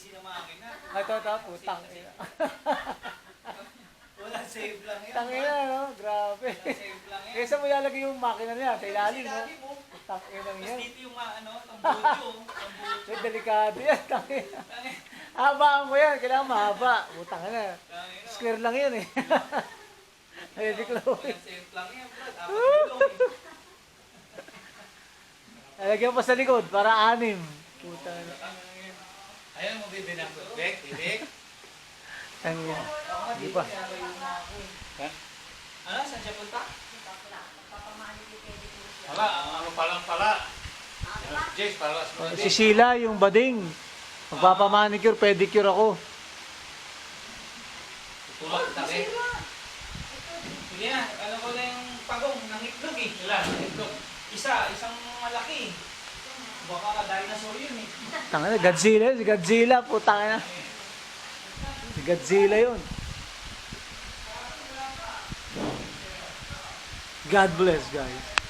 sisi na makina. Ito, putang ina. Wala save lang yan. Tangina, no? Grabe. Wala save lang yan. Kaysa mo ilalagay yung makina niya, sa ilalim, no? Ilalim mo. Putang ina Tapos yan. dito yung tambucho. So, delikado yan, tangina. Habaan mo yan, kailangan mahaba. Putang ina. Square lang yan, eh. Ay, di Chloe. Walang save lang yan, Brad. Apat gulong. Lagyan pa sa likod, para 6. Putang ina. Ayaw mo bibig ng bibig? Bibig? Tangina. Hindi pa. Ha? Ano? Saan siya punta? Wala, ano pa lang pala. Jace, para Si Sheila, yung bading. Magpapamanicure, pedicure ako. tulak na eh. Sige na, alam ko na yung pagong ng itlog eh. Ilan? Ito. Isang malaki. Baka dinosaur yun eh. Tangina, Godzilla, si Godzilla, putang ina. Si Godzilla yun. God bless, guys.